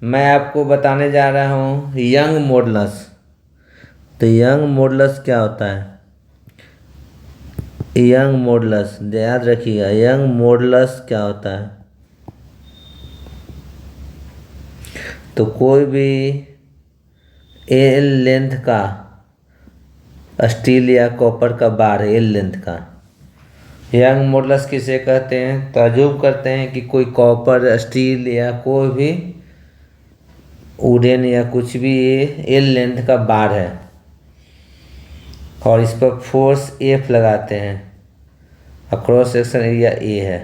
मैं आपको बताने जा रहा हूँ यंग मॉडुलस। तो यंग मॉडुलस क्या होता है? यंग मॉडुलस याद रखिएगा, यंग मॉडुलस क्या होता है? तो कोई भी एल लेंथ का स्टील या कॉपर का बार, एल लेंथ का यंग मॉडुलस किसे कहते हैं? ताज्जुब करते हैं कि कोई कॉपर, स्टील या कोई भी वुडन या कुछ भी एल लेंथ का बार है और इस पर फोर्स एफ लगाते हैं, क्रॉस सेक्शन एरिया ए है।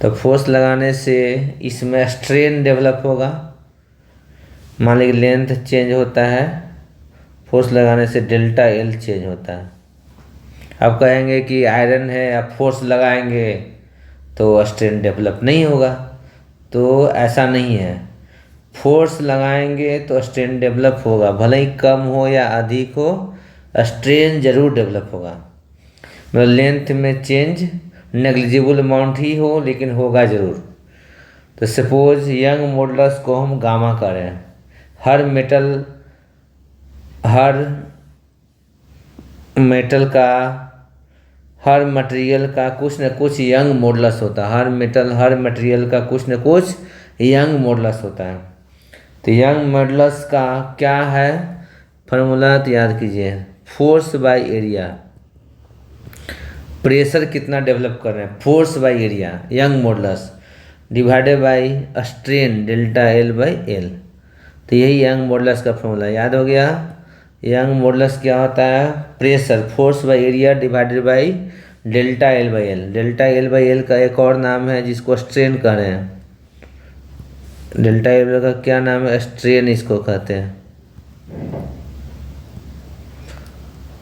तो फोर्स लगाने से इसमें स्ट्रेन डेवलप होगा। मान लीजिए लेंथ चेंज होता है, फोर्स लगाने से डेल्टा एल चेंज होता है। अब कहेंगे कि आयरन है, आप फोर्स लगाएंगे तो स्ट्रेन डेवलप नहीं होगा। तो ऐसा नहीं है, फोर्स लगाएंगे तो स्ट्रेन डेवलप होगा, भले ही कम हो या अधिक हो, स्ट्रेन जरूर डेवलप होगा। मतलब लेंथ में चेंज नेग्लिजिबल अमाउंट ही हो लेकिन होगा ज़रूर। तो सपोज यंग मॉडुलस को हम गामा करें, हर मेटल का, हर मटेरियल का कुछ न कुछ यंग मॉडुलस होता है। हर मटेरियल का कुछ न कुछ यंग मॉडुलस होता है। तो यंग मॉडुलस का क्या है फार्मूला? तो याद कीजिए, फोर्स बाय एरिया। प्रेशर कितना डेवलप कर रहे हैं, force by area young modulus divided by strain delta L by L. तो यही यंग मॉडुलस का फॉर्मूला याद हो गया। यंग मॉडुलस क्या होता है? Pressure, force by area divided by delta L by L. Delta L by L का एक और नाम है जिसको स्ट्रेन कह रहे हैं। डेल्टा एल का क्या नाम है? स्ट्रेन इसको कहते हैं।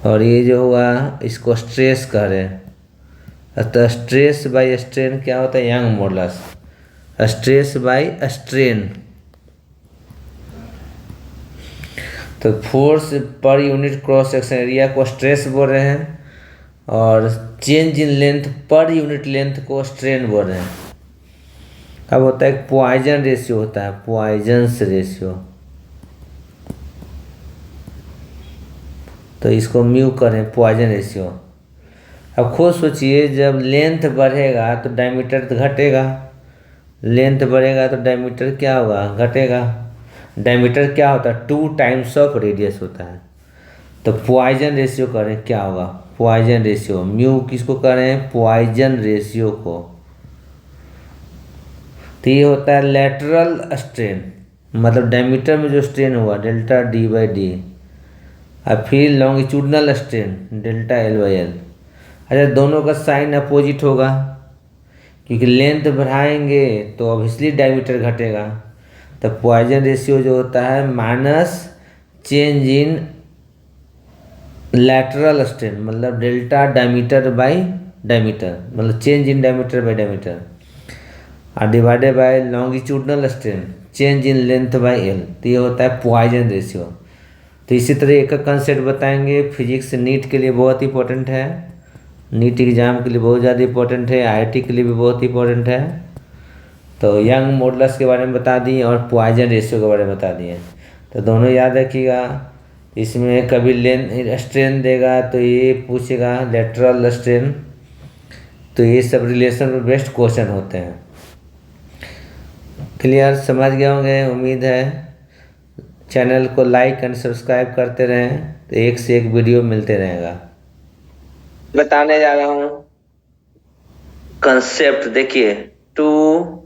और ये जो हुआ इसको स्ट्रेस कह रहे हैं। तो स्ट्रेस बाय स्ट्रेन क्या होता है? Young modulus. Stress by strain, तो फोर्स पर यूनिट क्रॉस सेक्शन एरिया को स्ट्रेस बोल रहे हैं और चेंज इन लेंथ पर यूनिट लेंथ को स्ट्रेन बोल रहे हैं। अब होता है पॉइजन रेशियो, होता है पॉइजन्स रेशियो। तो इसको म्यू करें पॉइजन रेशियो। अब खुद सोचिए, जब लेंथ बढ़ेगा तो डायमीटर तो घटेगा, लेंथ बढ़ेगा तो डायमीटर क्या होगा? घटेगा। डायमीटर क्या होता है? 2 टाइम्स ऑफ रेडियस होता है। तो पॉइजन रेशियो करें, क्या होगा? पॉइजन रेशियो, म्यू किसको करें? पॉइजन रेशियो को। तो ये होता है लेटरल स्ट्रेन, मतलब डायमीटर में जो स्ट्रेन हुआ डेल्टा डी बाई डी, और फिर longitudinal strain delta L by L. अच्छा, दोनों का साइन अपोजिट होगा क्योंकि लेंथ बढ़ाएंगे तो ऑब्वियसली डायमीटर घटेगा। तो पॉइजन रेशियो जो होता है minus change in lateral strain, मतलब डेल्टा डायमीटर बाय डायमीटर, मतलब change in diameter by diameter, और divided by longitudinal strain change in length by L. तो ये होता है पॉइजन रेशियो। तो इसी तरह एक कंसेप्ट बताएंगे, फिजिक्स नीट के लिए बहुत इंपॉर्टेंट है, नीट एग्जाम के लिए बहुत ज़्यादा इंपॉर्टेंट है, आईआईटी के लिए भी बहुत इंपॉर्टेंट है। तो यंग मॉडुलस के बारे में बता दिए और पॉइजन रेशियो के बारे में बता दिए। तो दोनों याद रखिएगा। इसमें कभी लेंथ स्ट्रेन देगा तो ये पूछेगा लेटरल स्ट्रेन। तो ये सब रिलेशन बेस्ड क्वेश्चन होते हैं। क्लियर, समझ गए होंगे उम्मीद है। चैनल को लाइक एंड सब्सक्राइब करते रहें तो एक से एक वीडियो मिलते रहेगा। बताने जा रहा हूँ कंसेप्ट, देखिए 2